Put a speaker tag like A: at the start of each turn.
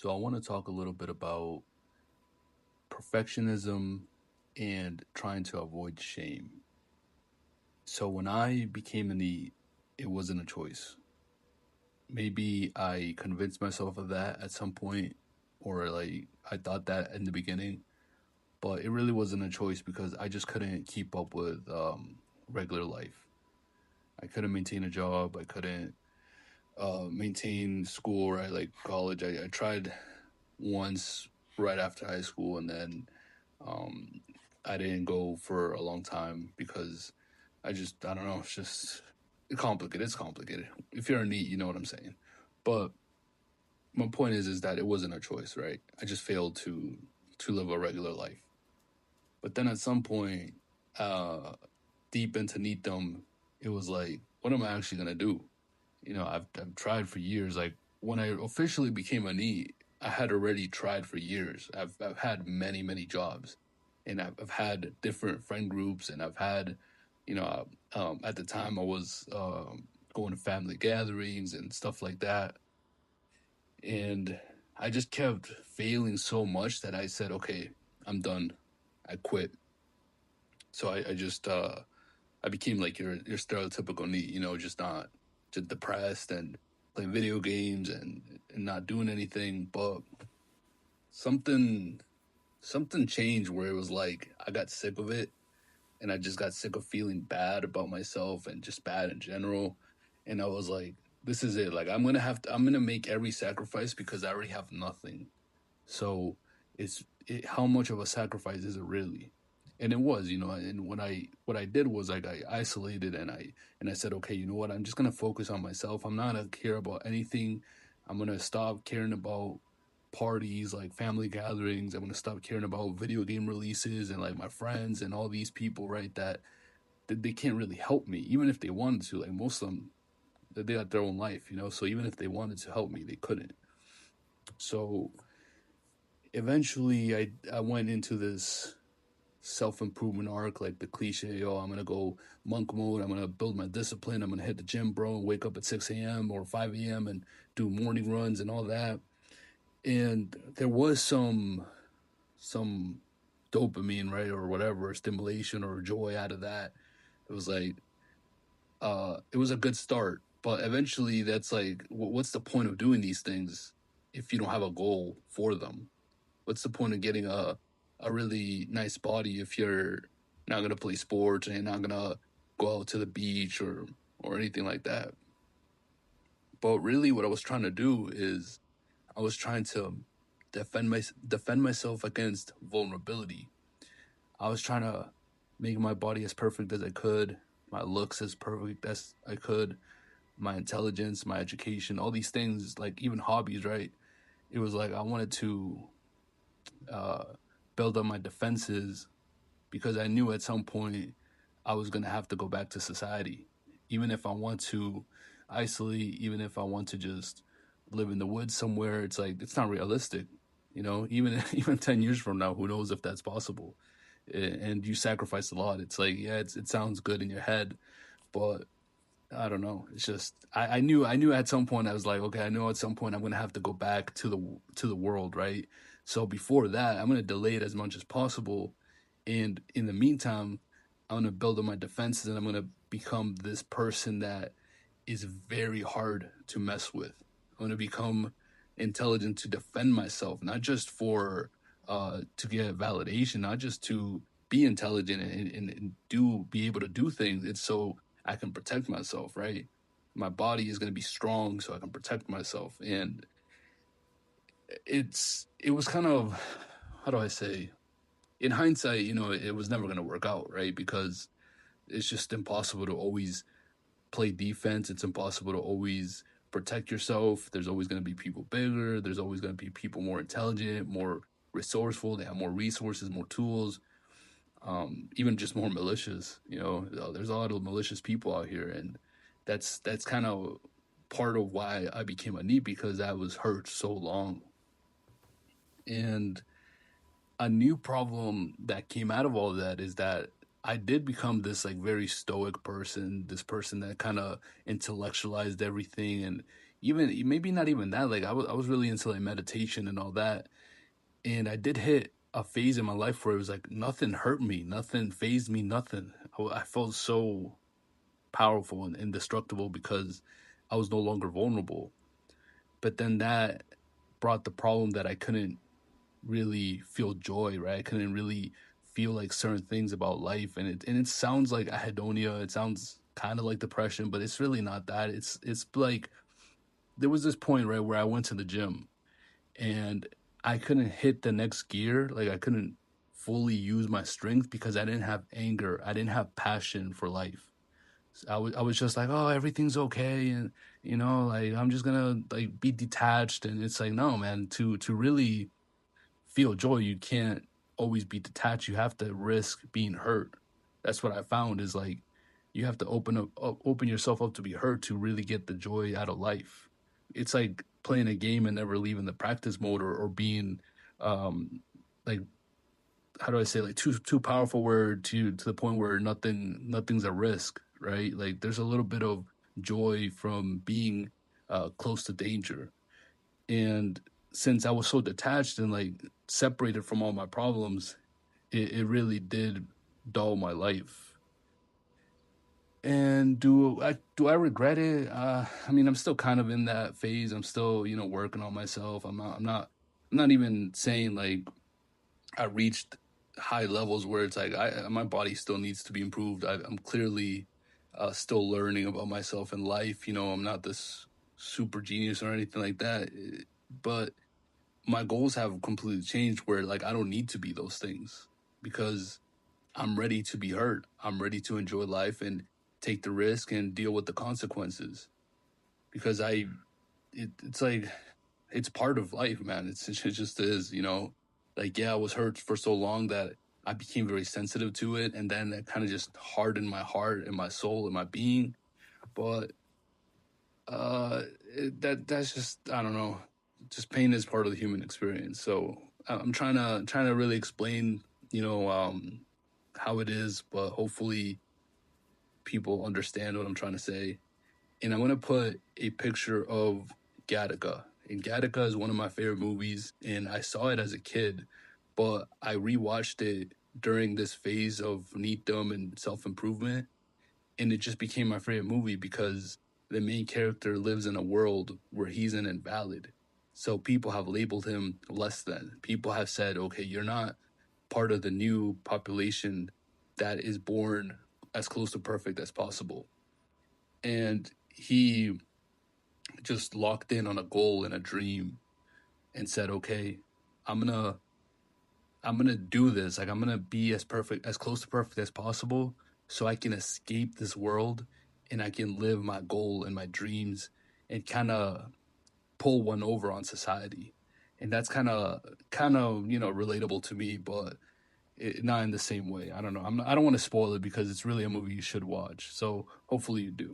A: So I want to talk a little bit about perfectionism and trying to avoid shame. So when I became a NEET, it wasn't a choice. Maybe I convinced myself of that at some point, or like I thought that in the beginning, but it really wasn't a choice because I just couldn't keep up with regular life. I couldn't maintain a job. I couldn't maintain school, right? Like college. I tried once right after high school, and then Um, I didn't go for a long time because I don't know, it's just complicated. It's complicated. If you're a NEET, you know what I'm saying. But my point is that it wasn't a choice, right? I just failed to live a regular life. But then at some point, uh, deep into NEETdom, it was like, what am I actually gonna do? I've tried for years. Like when I officially became a NEET, I had already tried for years. I've had many jobs, and I've had different friend groups, and I've had, at the time I was going to family gatherings and stuff like that, and I just kept failing so much that I said, okay, I'm done. I quit. So I just I became like your stereotypical NEET, just not just depressed and playing video games and not doing anything. But something something changed where it was like I got sick of it, and I just got sick of feeling bad about myself and just bad in general. And I was like, this is it. Like I'm gonna make every sacrifice because I already have nothing. So how much of a sacrifice is it really? And it was, and what I did was like I isolated, and I said, okay, you know what, I'm just gonna focus on myself. I'm not gonna care about anything. I'm gonna stop caring about parties like family gatherings. I'm gonna stop caring about video game releases and like my friends and all these people, right? That they can't really help me, even if they wanted to. Like most of them, they got their own life, so even if they wanted to help me, they couldn't. So eventually I went into this self improvement arc, like the cliche, oh, I'm gonna go monk mode, I'm gonna build my discipline, I'm gonna hit the gym, bro, and wake up at 6 a.m. or 5 a.m. and do morning runs and all that. And there was some dopamine, right, or whatever, stimulation or joy out of that. It was like it was a good start. But eventually that's like what's the point of doing these things if you don't have a goal for them? What's the point of getting a really nice body if you're not gonna play sports and you're not gonna go out to the beach or anything like that? But really, what I was trying to do is I was trying to defend myself against vulnerability. I was trying to make my body as perfect as I could, my looks as perfect as I could, my intelligence, my education, all these things, like even hobbies, right? It was like I wanted to uh, build up my defenses because I knew at some point I was going to have to go back to society. Even if I want to isolate, even if I want to just live in the woods somewhere, it's like it's not realistic. Even even 10 years from now, who knows if that's possible? And you sacrifice a lot. It's like, yeah, it sounds good in your head, but I don't know. It's just I knew at some point I was like, okay, I know at some point I'm gonna have to go back to the world, right? So before that, I'm gonna delay it as much as possible, and in the meantime, I'm gonna build up my defenses, and I'm gonna become this person that is very hard to mess with. I'm gonna become intelligent to defend myself, not just for to get validation, not just to be intelligent and do be able to do things. It's so I can protect myself, right? My body is gonna be strong so I can protect myself. And it was kind of, how do I say, in hindsight, it was never gonna work out, right? Because it's just impossible to always play defense. It's impossible to always protect yourself. There's always going to be people bigger. There's always going to be people more intelligent, more resourceful. They have more resources, more tools, even just more malicious. There's a lot of malicious people out here, and that's kind of part of why I became a NEET because I was hurt so long. And a new problem that came out of all of that is that I did become this like very stoic person, this person that kind of intellectualized everything and even maybe not even that. Like I was really into like meditation and all that, and I did hit a phase in my life where it was like nothing hurt me, nothing phased me, nothing. I felt so powerful and indestructible because I was no longer vulnerable. But then that brought the problem that I couldn't really feel joy, right? I couldn't really feel like certain things about life, and it sounds like ahedonia. It sounds kind of like depression, but it's really not that. It's like there was this point, right, where I went to the gym and I couldn't hit the next gear. Like I couldn't fully use my strength because I didn't have anger. I didn't have passion for life. So I was just like, oh, everything's okay, and like I'm just gonna like be detached. And it's like, no, man, to really feel joy, you can't always be detached. You have to risk being hurt. That's what I found is like you have to open yourself up to be hurt to really get the joy out of life. It's like playing a game and never leaving the practice mode, or being um like, how do I say, like too powerful where to the point where nothing's a risk, right? Like there's a little bit of joy from being close to danger. And since I was so detached and like separated from all my problems, it really did dull my life. And do I regret it? I mean, I'm still kind of in that phase. I'm still, working on myself. I'm not even saying like I reached high levels where it's like my body still needs to be improved. I'm clearly still learning about myself and life. I'm not this super genius or anything like that. But my goals have completely changed where like I don't need to be those things because I'm ready to be hurt. I'm ready to enjoy life and take the risk and deal with the consequences because it's like it's part of life, man. It just is. Like yeah, I was hurt for so long that I became very sensitive to it, and then it kind of just hardened my heart and my soul and my being. But that's just, I don't know. Just pain is part of the human experience. So I'm trying to really explain, how it is, but hopefully people understand what I'm trying to say. And I'm gonna put a picture of Gattaca. And Gattaca is one of my favorite movies, and I saw it as a kid, but I rewatched it during this phase of neatdom and self improvement, and it just became my favorite movie because the main character lives in a world where he's an invalid. So people have labeled him less than. People have said, okay, you're not part of the new population that is born as close to perfect as possible. And he just locked in on a goal and a dream and said, okay, I'm gonna I'm gonna do this. Like I'm gonna be as perfect, as close to perfect as possible, so I can escape this world and I can live my goal and my dreams and kind of pull one over on society. And that's kind of relatable to me, but not in the same way. I don't know. I don't want to spoil it because it's really a movie you should watch. So hopefully you do.